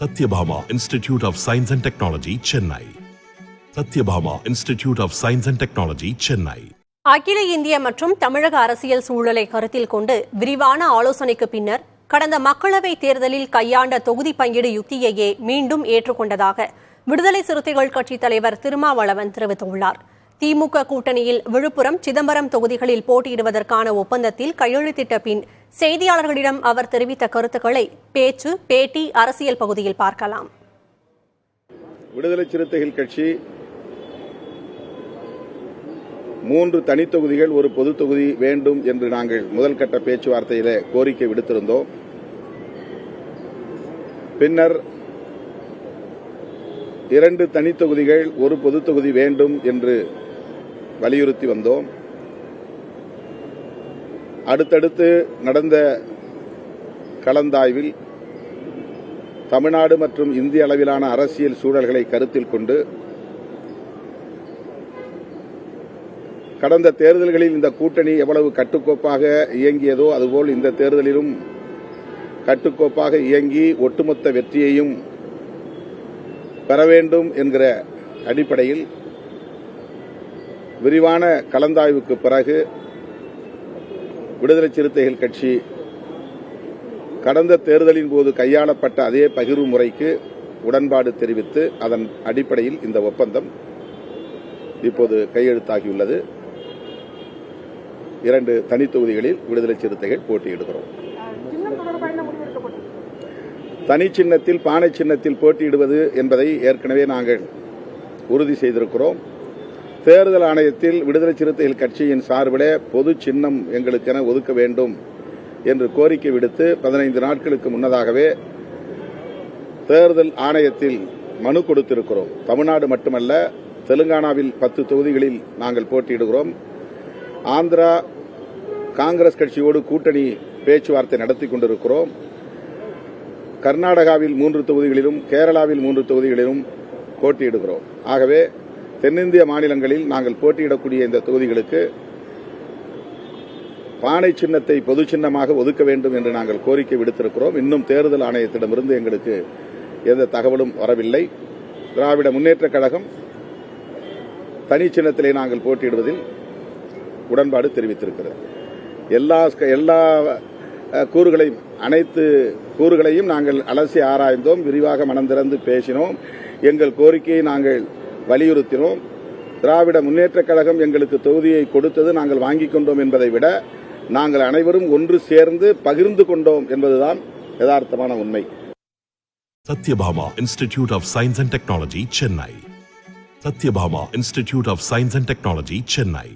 Satyabhama Institute of Science and Technology, Chennai. Satyabhama Institute of Science and Technology, Chennai. அகில இந்திய மற்றும் தமிழக அரசியல் சூழலை கருத்தில் கொண்டு விரிவான ஆலோசனைக்கு பின்னர் கடந்த மக்களவைத் தேர்தலில் கையாண்ட தொகுதி பங்கீடு யுக்தியையே மீண்டும் ஏற்றுக்கொண்டதாக விடுதலை சிறுத்தைகள் கட்சித் தலைவர் திருமாவளவன் தெரிவித்துள்ளார். திமுக கூட்டணியில் விழுப்புரம், சிதம்பரம் தொகுதிகளில் போட்டியிடுவதற்கான ஒப்பந்தத்தில் கையெழுத்திட்ட பின் செய்தியாளர்களிடம் அவர் தெரிவித்த கருத்துக்களை பேச்சு, பேட்டி, அரசியல் பகுதியில் பார்க்கலாம். விடுதலை சிறுத்தைகள் கட்சி 3 தனித்தொகுதிகள் ஒரு பொது தொகுதி வேண்டும் என்று நாங்கள் முதல் கட்ட பேச்சுவார்த்தையில கோரிக்கை விடுத்திருந்தோம். பின்னர் 2 தனித்தொகுதிகள் ஒரு பொது தொகுதி வேண்டும் என்று வலியுறுத்தி வந்தோம். அடுத்தடுத்து நடந்த கலந்தாய்வில் தமிழ்நாடு மற்றும் இந்திய அளவிலான அரசியல் சூழல்களை கருத்தில் கொண்டு கடந்த தேர்தல்களில் இந்த கூட்டணி எவ்வளவு கட்டுக்கோப்பாக இயங்கியதோ அதுபோல் இந்த தேர்தலிலும் கட்டுக்கோப்பாக இயங்கி ஒட்டுமொத்த வெற்றியையும் பெற வேண்டும் என்கிற அடிப்படையில் விரிவான கலந்தாய்வுக்கு பிறகு விடுதலை சிறுத்தைகள் கட்சி கடந்த தேர்தலின் போது கையாளப்பட்ட அதே பகிர்வு முறைக்கு உடன்பாடு தெரிவித்து அதன் அடிப்படையில் இந்த ஒப்பந்தம் இப்போது கையெழுத்தாகியுள்ளது. 2 தனித்தொகுதிகளில் விடுதலை சிறுத்தைகள் போட்டியிடுகிறோம். தனி சின்னத்தில், பானை சின்னத்தில் போட்டியிடுவது என்பதை ஏற்கனவே நாங்கள் உறுதி செய்திருக்கிறோம். தேர்தல் ஆணையத்தில் விடுதலை சிறுத்தைகள் கட்சியின் சார்பில் பொது சின்னம் எங்களுக்கென ஒதுக்க வேண்டும் என்று கோரிக்கை விடுத்து 15 நாட்களுக்கு முன்னதாகவே தேர்தல் ஆணையத்தில் மனு கொடுத்திருக்கிறோம். தமிழ்நாடு மட்டுமல்ல, தெலுங்கானாவில் 10 தொகுதிகளில் நாங்கள் போட்டியிடுகிறோம். ஆந்திரா காங்கிரஸ் கட்சியோடு கூட்டணி பேச்சுவார்த்தை நடத்தி கொண்டிருக்கிறோம். கர்நாடகாவில் 3 தொகுதிகளிலும், கேரளாவில் 3 தொகுதிகளிலும் போட்டியிடுகிறோம். ஆகவே தென்னிந்திய மாநிலங்களில் நாங்கள் போட்டியிடக்கூடிய இந்த தொகுதிகளுக்கு பானை சின்னத்தை பொது சின்னமாக ஒதுக்க வேண்டும் என்று நாங்கள் கோரிக்கை விடுத்திருக்கிறோம். இன்னும் தேர்தல் ஆணையத்திடமிருந்து எங்களுக்கு எந்த தகவலும் வரவில்லை. திராவிட முன்னேற்றக் கழகம் தனி சின்னத்திலே நாங்கள் போட்டியிடுவதில் உடன்பாடு தெரிவித்திருக்கிறது. எல்லா கூறுகளையும், அனைத்து கூறுகளையும் நாங்கள் அலசி ஆராய்ந்தோம், விரிவாக மனம் திறந்து பேசினோம், எங்கள் கோரிக்கையை நாங்கள் வலியுறுத்தினோம். திராவிட முன்னேற்றக் கழகம் எங்களுக்கு தொகுதியை கொடுத்தது நாங்கள் வாங்கிக் கொண்டோம் என்பதை விட நாங்கள் அனைவரும் ஒன்று சேர்ந்து பகிர்ந்து கொண்டோம் என்பதுதான் யதார்த்தமான உண்மை. Satyabhama Institute of Science and Technology, Chennai. Satyabhama Institute of Science and Technology, Chennai.